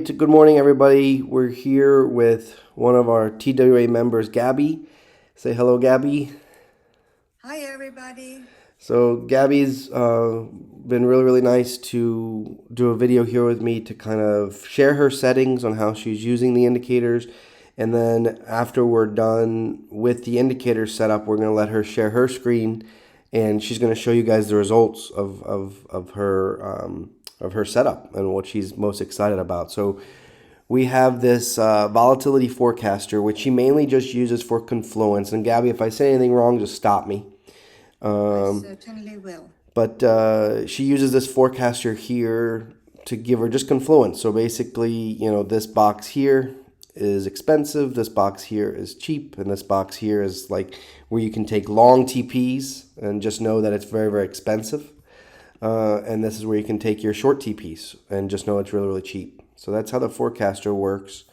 Good morning, everybody. We're here with one of our TWA members, Gabby. Say hello, Gabby. Hi, everybody. So Gabby's been really nice to do a video here with me to kind of share her settings on how she's using the indicators. And then after we're done with the indicator setup, we're going to let her share her screen, and she's going to show you guys the results of her setup and what she's most excited about. So we have this volatility forecaster, which she mainly just uses for confluence. And Gabby, if I say anything wrong, just stop me. I certainly will. But she uses this forecaster here to give her just confluence. So basically, this box here is expensive, this box here is cheap, and this box here is like where you can take long TPs and just know that it's very expensive. And this is where you can take your short TPs and just know it's really cheap. So that's how the forecaster works.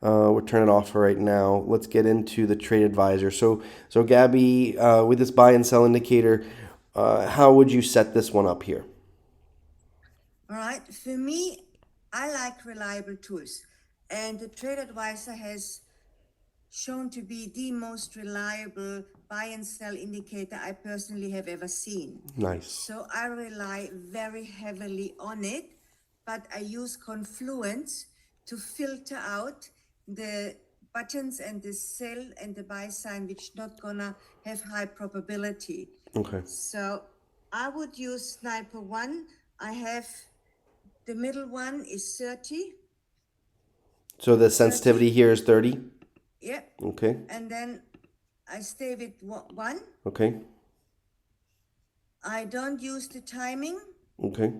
We'll turn it off for right now. Let's get into the trade advisor. So Gabby, with this buy and sell indicator, how would you set this one up here? All right. For me, I like reliable tools. And the trade advisor has shown to be the most reliable buy and sell indicator I personally have ever seen. Nice. So I rely very heavily on it, but I use confluence to filter out the buttons and the sell and the buy sign, which not gonna have high probability. Okay. So I would use sniper 1. I have the middle one is 30. So the sensitivity here is 30? Yep. Okay. And then I stay with 1. Okay. I don't use the timing. Okay.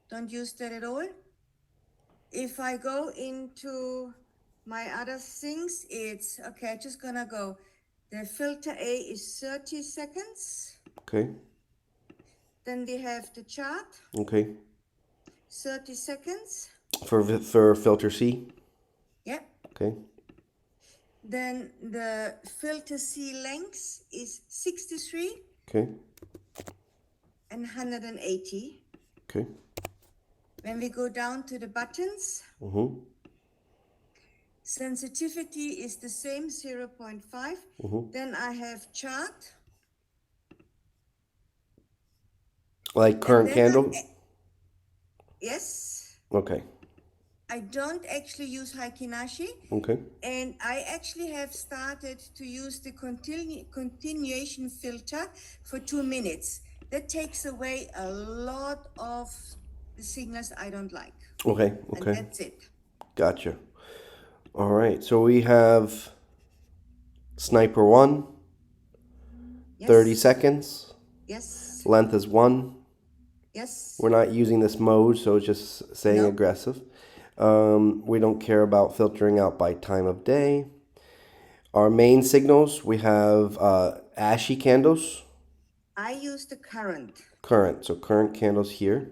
Don't use that at all. If I go into my other things, it's okay. I'm just gonna go. The filter A is 30 seconds. Okay. Then we have the chart. Okay. 30 seconds. For filter C? Yep. Okay. Then the filter C length is 63 Okay. and 180. Okay. When we go down to the buttons, sensitivity is the same, 0.5. Then I have chart. Like current candle? Yes. Okay. I don't actually use Haikinashi. Okay. And I actually have started to use the continuation filter for 2 minutes. That takes away a lot of the signals I don't like. Okay. And that's it. Gotcha. All right. So we have sniper 1, Yes. 30 seconds. Yes. Length is 1. Yes. We're not using this mode, so it's just saying aggressive. We don't care about filtering out by time of day. Our main signals, we have ashy candles. I use the current. Current, so current candles here.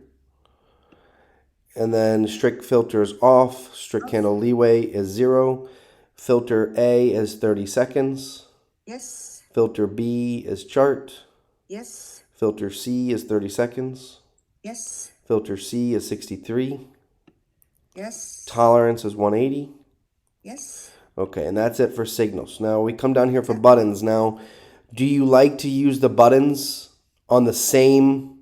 And then strict filter is off. Strict candle leeway is 0. Filter A is 30 seconds. Yes. Filter B is chart. Yes. Filter C is 30 seconds. Yes. Filter C is 63. Yes. Tolerance is 180. Yes. Okay, and that's it for signals. Now we come down here for buttons. Now, do you like to use the buttons on the same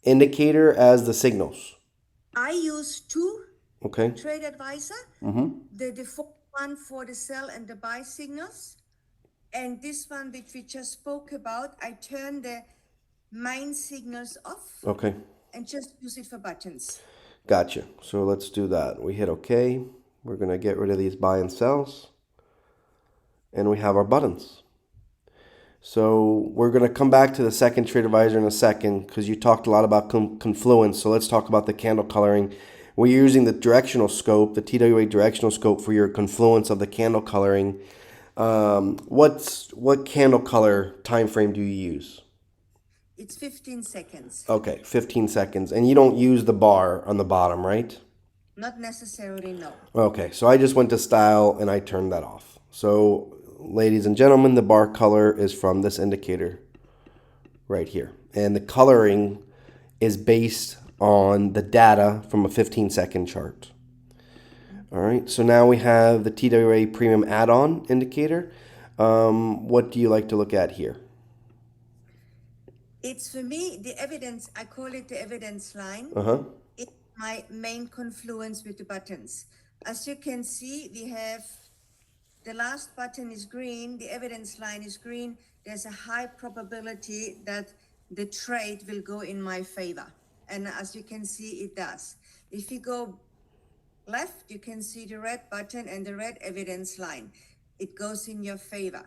indicator as the signals? I use 2 Okay. trade advisor. The default one for the sell and the buy signals. And this one which we just spoke about, I turn the main signals off. Okay. And just use it for buttons. Gotcha. So let's do that. We hit OK. We're going to get rid of these buy and sells. And we have our buttons. So we're going to come back to the second trade advisor in a second because you talked a lot about confluence. So let's talk about the candle coloring. We're using the directional scope, the TWA directional scope for your confluence of the candle coloring. What candle color time frame do you use? It's 15 seconds. Okay, 15 seconds. And you don't use the bar on the bottom, right? Not necessarily, no. Okay, so I just went to style and I turned that off. So, ladies and gentlemen, the bar color is from this indicator right here. And the coloring is based on the data from a 15-second chart. All right, so now we have the TWA Premium Add-on indicator. What do you like to look at here? It's for me, the evidence, I call it the evidence line. Uh-huh. It's my main confluence with the buttons. As you can see, we have the last button is green, the evidence line is green. There's a high probability that the trade will go in my favor. And as you can see, it does. If you go left, you can see the red button and the red evidence line. It goes in your favor.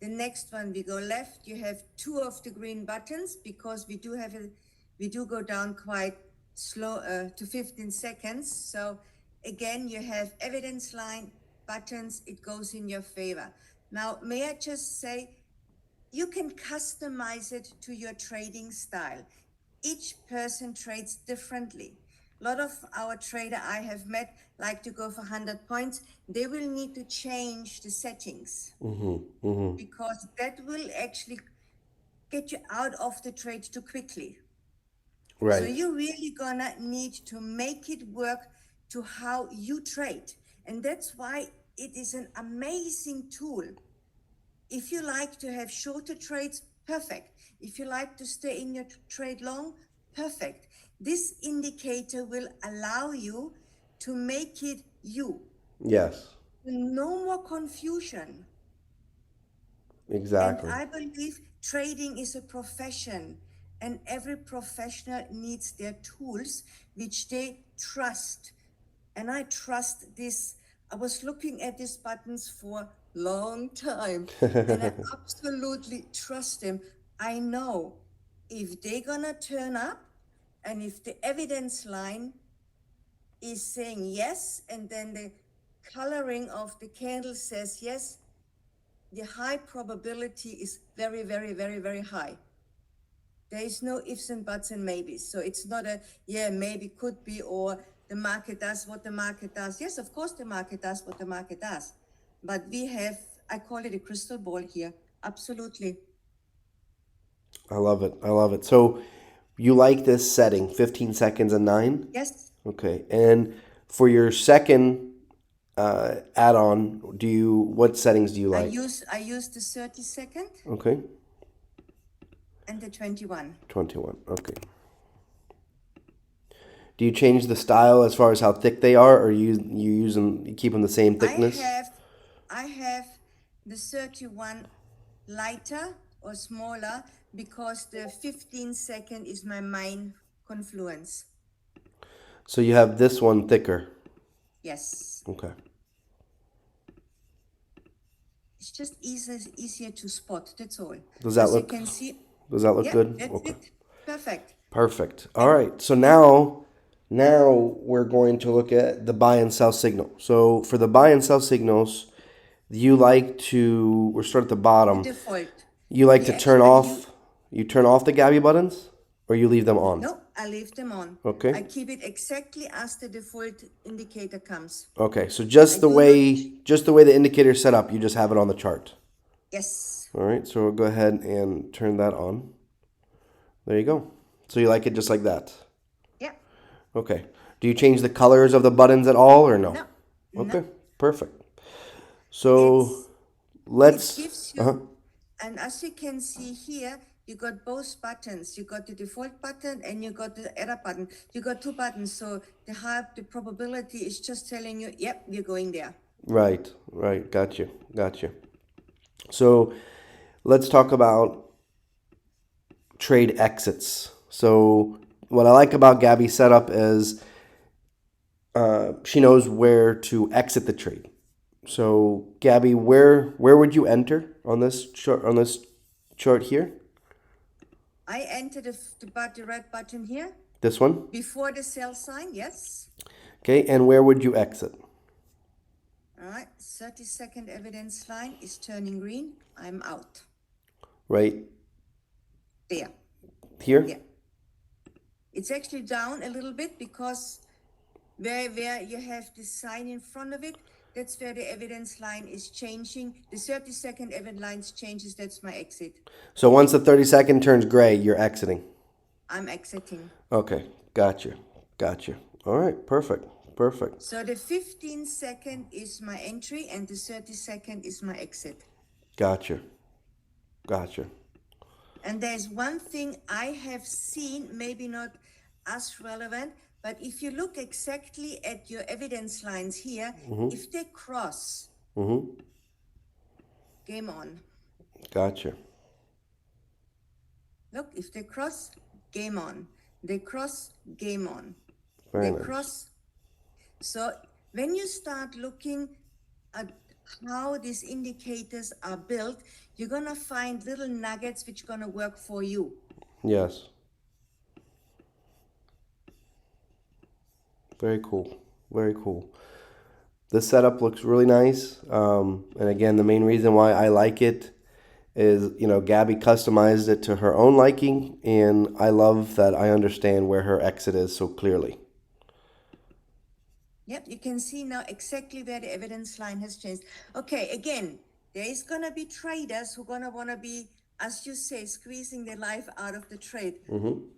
The next one, we go left, you have two of the green buttons because we do go down quite slow to 15 seconds. So again, you have evidence line, buttons, it goes in your favor. Now, may I just say, you can customize it to your trading style. Each person trades differently. A lot of our trader I have met like to go for 100 points. They will need to change the settings because that will actually get you out of the trade too quickly. So Right. you're really gonna need to make it work to how you trade. And that's why it is an amazing tool. If you like to have shorter trades, perfect. If you like to stay in your trade long, perfect. This indicator will allow you to make it you. Yes, No more confusion. And exactly. I believe trading is a profession, and every professional needs their tools which they trust. And I trust this. I was looking at these buttons for a long time, and I absolutely trust them. I know if they're gonna turn up, and if the evidence line is saying yes, and then the coloring of the candle says yes, the high probability is very, very, very, very high. There is no ifs and buts and maybes. So it's not a, yeah, maybe, could be, or the market does what the market does. Yes, of course the market does what the market does. But we have, I call it a crystal ball here. Absolutely. I love it. I love it. So you like this setting, 15 seconds and 9? Yes, Okay. And for your second add-on, what settings do you I like? use the 30-second Okay. and the 21. 21. Okay. Do you change the style as far as how thick they are, or you use them, you keep them the same thickness? I have the 31 lighter or smaller because the 15-second is my main confluence. So you have this one thicker. Yes. Okay. It's just easier to spot, that's all. Does that As you look can see, does that look yeah, good? that's Okay. it. Perfect. Perfect. All right. So now we're going to look at the buy and sell signal. So for the buy and sell signals, we'll start at the The bottom. default. You like We to actually turn off the Gabby buttons, or you leave them on? No, I leave them on. Okay. I keep it exactly as the default indicator comes. Okay. So I do not, just the way the indicator is set up, you just have it on the chart. yes, All right. So we'll go ahead and turn that on. There you go. So you like it just like that. yeah, Okay. Do you change the colors of the buttons at all, or no? no, Okay. no. Perfect. So It let's. gives Uh-huh. you, and as you can see here, you got both buttons. You got the default button and you got the error button. You got two buttons, so the probability is just telling you, yep, we're going there. Right. Right. Got you. Got you. So let's talk about trade exits. So what I like about Gabby's setup is she knows where to exit the trade. So Gabby, where would you enter on this chart here? I enter the red button here This one. before the sell sign, yes. Okay. And where would you exit? All right, 30-second evidence line is turning green. I'm out. Right There. here. Yeah. It's actually down a little bit because where you have the sign in front of it, that's where the evidence line is changing. The 30-second evidence line changes, that's my exit. So once the 30-second turns gray, you're exiting. I'm exiting. Okay. Gotcha. Gotcha. All right. Perfect. perfect. So the 15-second is my entry and the 30-second is my exit. Gotcha. Gotcha. And there's one thing I have seen, maybe not as relevant, but if you look exactly at your evidence lines here, if they cross, game on. Gotcha. Look, if they cross, game on. They cross, game on. Very They nice. cross. So when you start looking at how these indicators are built, you're going to find little nuggets which are going to work for you. Yes. Very cool. Very cool. This setup looks really nice. And again, the main reason why I like it is, Gabby customized it to her own liking, and I love that I understand where her exit is so clearly. Yep, you can see now exactly where the evidence line has changed. Okay, again, there is going to be traders who are going to want to be, as you say, squeezing the life out of the trade.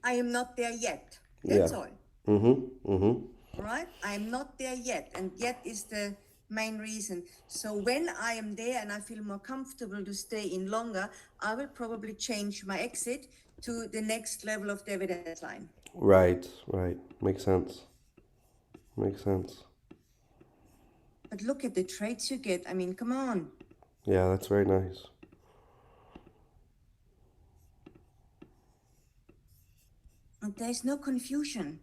I am not there yet. That's all. Right? I am not there yet, and yet is the main reason. So when I am there and I feel more comfortable to stay in longer, I will probably change my exit to the next level of the evidence line. Right. Makes sense. Makes sense. But look at the trades you get. I mean, come on. Yeah, that's very nice. And there's no confusion.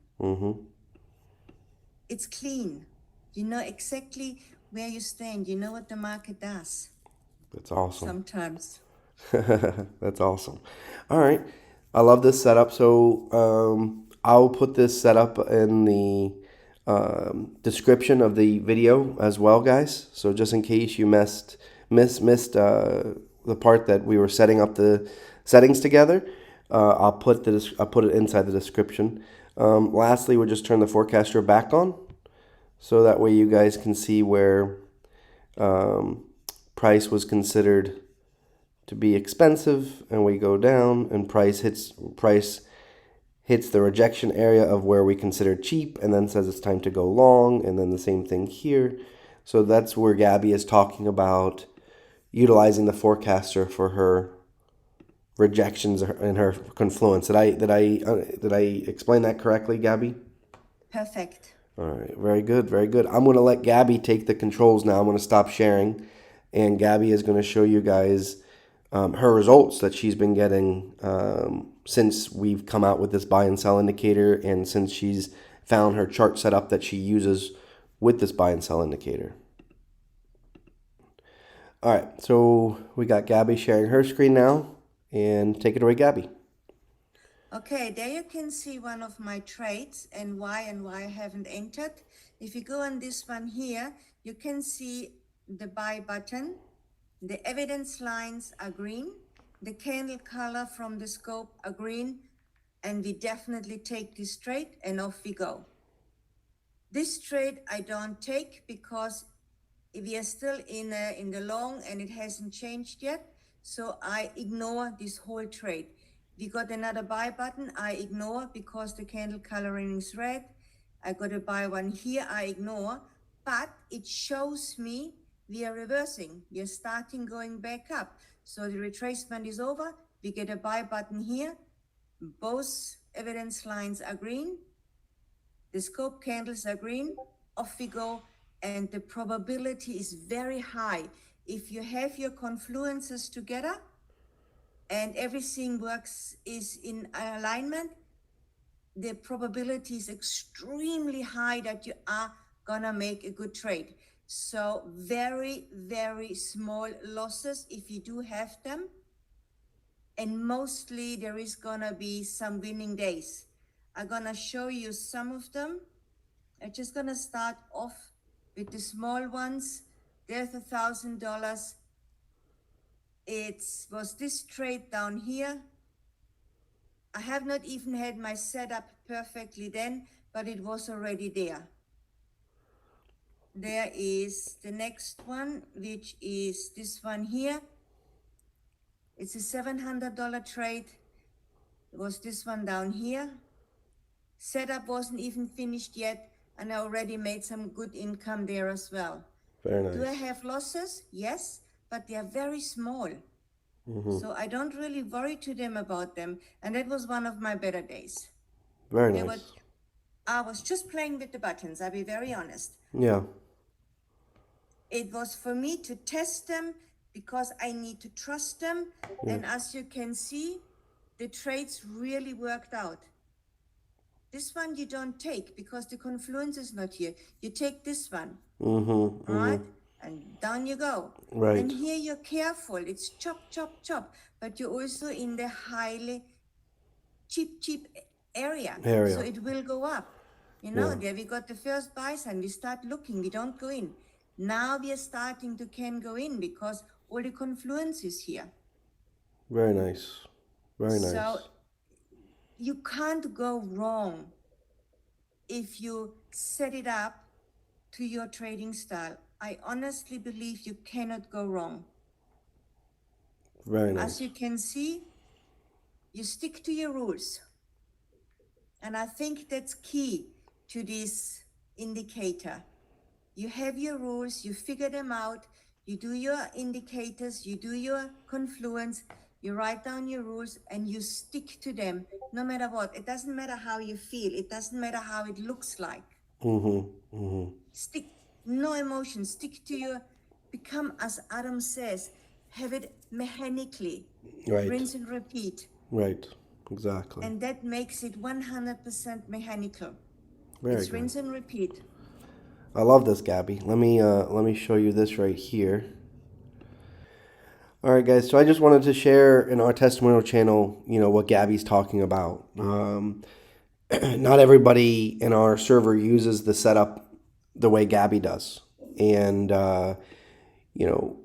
It's clean. You know exactly where you stand. You know what the market does. That's awesome. Sometimes. That's awesome. All right. I love this setup. So I'll put this setup in the description of the video as well, guys. So just in case you missed the part that we were setting up the settings together, I'll put it inside the description. Lastly, we'll just turn the forecaster back on, so that way you guys can see where price was considered to be expensive, and we go down, and price hits the rejection area of where we considered cheap, and then says it's time to go long, and then the same thing here. So that's where Gabby is talking about utilizing the forecaster for her rejections and her confluence. Did I explain that correctly, Gabby? Perfect. All right, very good, very good. I'm going to let Gabby take the controls now. I'm going to stop sharing, and Gabby is going to show you guys her results that she's been getting since we've come out with this buy and sell indicator, and since she's found her chart setup that she uses with this buy and sell indicator. All right, so we got Gabby sharing her screen now, and take it away, Gabby. Okay, there you can see one of my trades and why I haven't entered. If you go on this one here, you can see the buy button. The evidence lines are green. The candle color from the scope are green. And we definitely take this trade and off we go. This trade I don't take because we are still in the long and it hasn't changed yet. So I ignore this whole trade. We got another buy button, I ignore because the candle coloring is red. I got a buy one here, I ignore, but it shows me we are reversing. We are starting going back up. So the retracement is over. We get a buy button here. Both evidence lines are green. The scope candles are green. Off we go. And the probability is very high. If you have your confluences together and everything is in alignment, the probability is extremely high that you are gonna make a good trade. So very, very small losses if you do have them. And mostly there is gonna be some winning days. I'm gonna show you some of them. I'm just gonna start off with the small ones. There's $1,000. It was this trade down here. I have not even had my setup perfectly then, but it was already there. There is the next one, which is this one here. It's a $700 trade. It was this one down here. Setup wasn't even finished yet. and I already made some good income there as well. Very Do I nice. have losses? Yes, but they are very small. Mm-hmm. So I don't really worry to them about them. And that was one of my better days. Very They were, nice. I was just playing with the buttons, I'll be very honest. Yeah. It was for me to test them because I need to trust them. Yeah. And as you can see, the trades really worked out. This one you don't take because the confluence is not here. You take this one, Mm-hmm. all right? Mm-hmm. And down you go. Right. And here you're careful. It's chop, chop, chop. But you're also in the highly cheap area. So Area. it will go up. You know, there we got the first buy sign. We start looking. We don't go in. Now we are starting to can go in because all the confluence is here. Very nice. Very So nice. you can't go wrong if you set it up to your trading style. I honestly believe you cannot go wrong. Very As nice. you can see, you stick to your rules. And I think that's key to this indicator. You have your rules, you figure them out, you do your indicators, you do your confluence, you write down your rules and you stick to them no matter what. It doesn't matter how you feel, it doesn't matter how it looks like. Mm-hmm. Mm-hmm. Stick, no emotion, stick to your, become, as Adam says, have it mechanically, Right. rinse and repeat. Right. Exactly. And that makes it 100% mechanical. Very It's good. rinse and repeat. I love this, Gabby. Let me show you this right here. All right, guys. So I just wanted to share in our testimonial channel, what Gabby's talking about. Not everybody in our server uses the setup the way Gabby does, and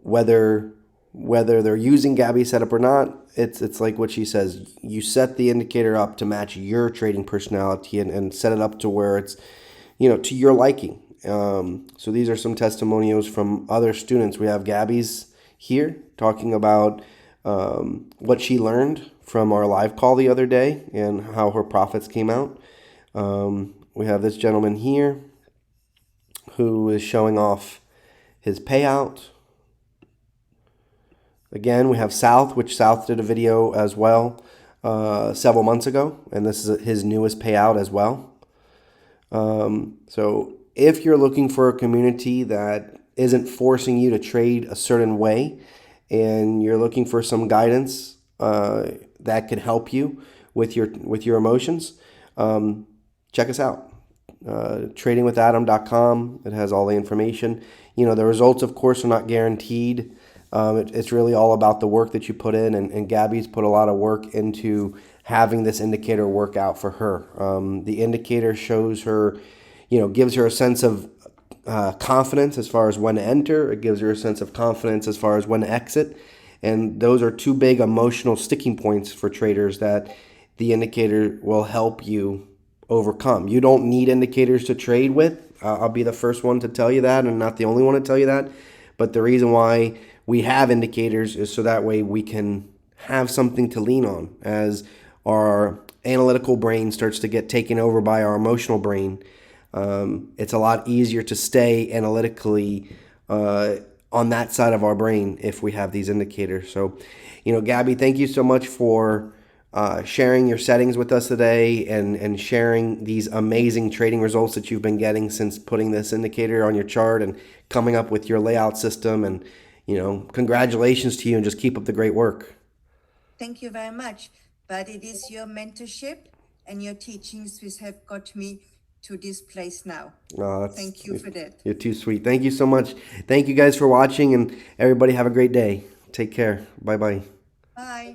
whether they're using Gabby's setup or not, it's like what she says. You set the indicator up to match your trading personality and set it up to where it's to your liking. So these are some testimonials from other students. We have Gabby's here talking about what she learned from our live call the other day and how her profits came out. We have this gentleman here who is showing off his payout. Again, we have South, which South did a video as well several months ago, and this is his newest payout as well. So if you're looking for a community that isn't forcing you to trade a certain way and you're looking for some guidance that could help you with your emotions, check us out. Tradingwithadam.com. It has all the information. The results, of course, are not guaranteed. It's really all about the work that you put in, and Gabby's put a lot of work into having this indicator work out for her. The indicator shows her, gives her a sense of confidence as far as when to enter. It gives her a sense of confidence as far as when to exit. And those are two big emotional sticking points for traders that the indicator will help you overcome. You don't need indicators to trade with. I'll be the first one to tell you that, and not the only one to tell you that. But the reason why we have indicators is so that way we can have something to lean on as our analytical brain starts to get taken over by our emotional brain. It's a lot easier to stay analytically on that side of our brain if we have these indicators. So, Gabby, thank you so much for sharing your settings with us today and sharing these amazing trading results that you've been getting since putting this indicator on your chart and coming up with your layout system. And, congratulations to you, and just keep up the great work. Thank you very much. But it is your mentorship and your teachings which have got me to this place now. Thank you for that. You're too sweet. Thank you so much. Thank you guys for watching, and everybody have a great day. Take care. Bye-bye. Bye.